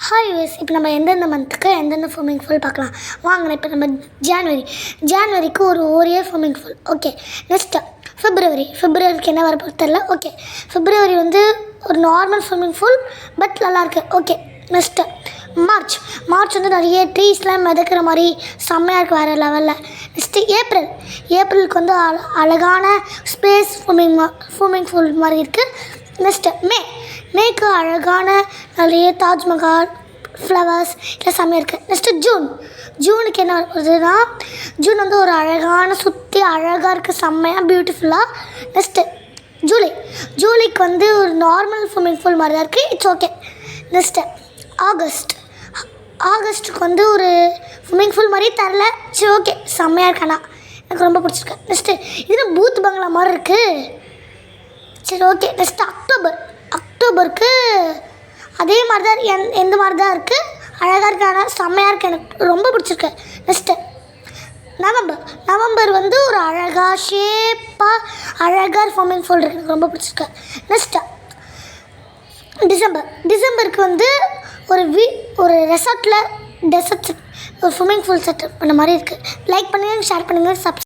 Hi US இப்போ நம்ம எந்தெந்த மந்த்துக்கு எந்தெந்த ஸ்விம்மிங் பூல் பார்க்கலாம் வாங்க. இப்போ நம்ம ஜான்வரிக்கு ஒரு year swimming pool. Okay, next ஃபிப்ரவரிக்கு என்ன வர போகிறது தெரில. ஓகே, ஃபிப்ரவரி வந்து ஒரு நார்மல் ஸ்விம்மிங் பூல் பட் நல்லாயிருக்கு. ஓகே, நெக்ஸ்ட்டு மார்ச் வந்து நிறைய ட்ரீஸ்லாம் மிதக்கிற மாதிரி செம்மையாக இருக்குது வேறு லெவலில். நெக்ஸ்ட்டு ஏப்ரலுக்கு வந்து அழகான ஸ்பேஸ் ஸ்விம்மிங் பூல் மாதிரி இருக்குது. நெக்ஸ்ட்டு மேற்கு அழகான நிறைய தாஜ்மஹால் ஃப்ளவர்ஸ் எல்லாம் செம்மையாக இருக்குது. நெக்ஸ்ட்டு ஜூனுக்கு என்ன வருதுன்னா, ஜூன் வந்து ஒரு அழகான சுற்றி அழகாக இருக்குது, செம்மையாக பியூட்டிஃபுல்லாக. நெக்ஸ்ட்டு ஜூலைக்கு வந்து ஒரு நார்மல் ஸ்விம்மிங் பூல் மாதிரி தான் இருக்குது. It's okay. நெக்ஸ்ட்டு ஆகஸ்ட்டுக்கு வந்து ஒரு ஸ்விம்மிங் பூல் மாதிரியே தரல. சரி, ஓகே, செம்மையாக இருக்கேண்ணா, எனக்கு ரொம்ப பிடிச்சிருக்கு. நெக்ஸ்ட்டு இது பூத் பங்களா மாதிரி இருக்குது. சரி, ஓகே. நெக்ஸ்ட்டு அக்டோபருக்கு அதே மாதிரி தான் எந்த மாதிரி தான் இருக்குது, அழகாக இருக்குது, ஆனால் செம்மையாக இருக்குது, எனக்கு ரொம்ப பிடிச்சிருக்கு. நெக்ஸ்ட்டு நவம்பர் வந்து ஒரு அழகாக ஷேப்பாக அழகாக ஸ்விம்மிங் பூல் இருக்குது, எனக்கு ரொம்ப பிடிச்சிருக்கு. நெக்ஸ்ட்டு டிசம்பருக்கு வந்து ஒரு ரெசார்ட்டில் ஒரு ஸ்விம்மிங் பூல் செட்டப் பண்ண மாதிரி இருக்குது. லைக் பண்ணுங்கள், ஷேர் பண்ணுங்கள்,